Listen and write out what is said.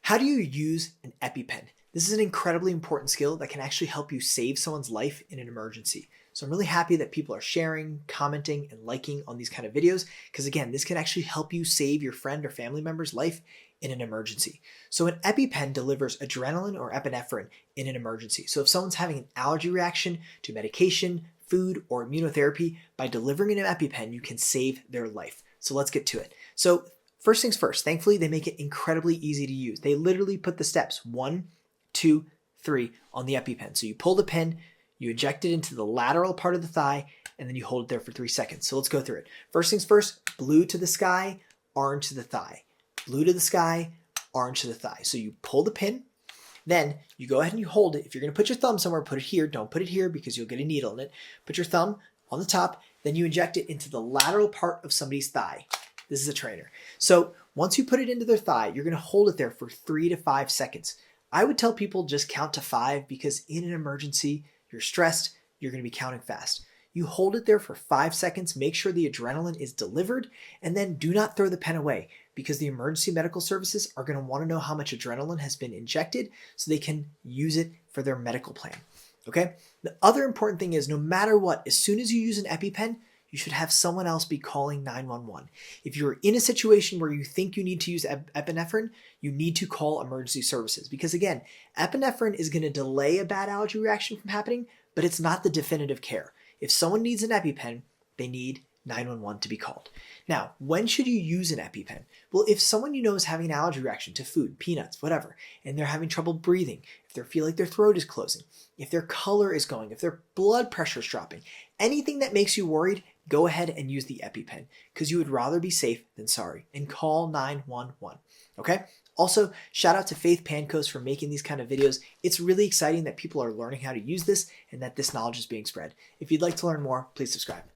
How do you use an EpiPen? This is an incredibly important skill that can actually help you save someone's life in an emergency. So I'm really happy that people are sharing, commenting, and liking on these kind of videos because again, this can actually help you save your friend or family member's life in an emergency. So an EpiPen delivers adrenaline or epinephrine in an emergency. So if someone's having an allergy reaction to medication, food, or immunotherapy, by delivering an EpiPen, you can save their life. So let's get to it. So first things first, thankfully, they make it incredibly easy to use. They literally put the steps 1, 2, 3 on the EpiPen. So you pull the pin, you inject it into the lateral part of the thigh, and then you hold it there for 3 seconds. So let's go through it. First things first, blue to the sky, orange to the thigh. Blue to the sky, orange to the thigh. So you pull the pin, then you go ahead and you hold it. If you're going to put your thumb somewhere, put it here. Don't put it here because you'll get a needle in it. Put your thumb on the top, then you inject it into the lateral part of somebody's thigh. This is a trainer. So once you put it into their thigh, you're going to hold it there for 3 to 5 seconds. I would tell people just count to 5 because in an emergency, you're stressed, you're going to be counting fast. You hold it there for 5 seconds, make sure the adrenaline is delivered, and then do not throw the pen away because the emergency medical services are going to want to know how much adrenaline has been injected so they can use it for their medical plan. Okay? The other important thing is no matter what, as soon as you use an EpiPen, you should have someone else be calling 911. If you're in a situation where you think you need to use epinephrine, you need to call emergency services because again, epinephrine is going to delay a bad allergy reaction from happening, but it's not the definitive care. If someone needs an EpiPen, they need 911 to be called. Now, when should you use an EpiPen? Well, if someone you know is having an allergy reaction to food, peanuts, whatever, and they're having trouble breathing, if they feel like their throat is closing, if their color is going, if their blood pressure is dropping, anything that makes you worried, go ahead and use the EpiPen because you would rather be safe than sorry and call 911. Okay? Also, shout out to Faith Pancos for making these kind of videos. It's really exciting that people are learning how to use this and that this knowledge is being spread. If you'd like to learn more, please subscribe.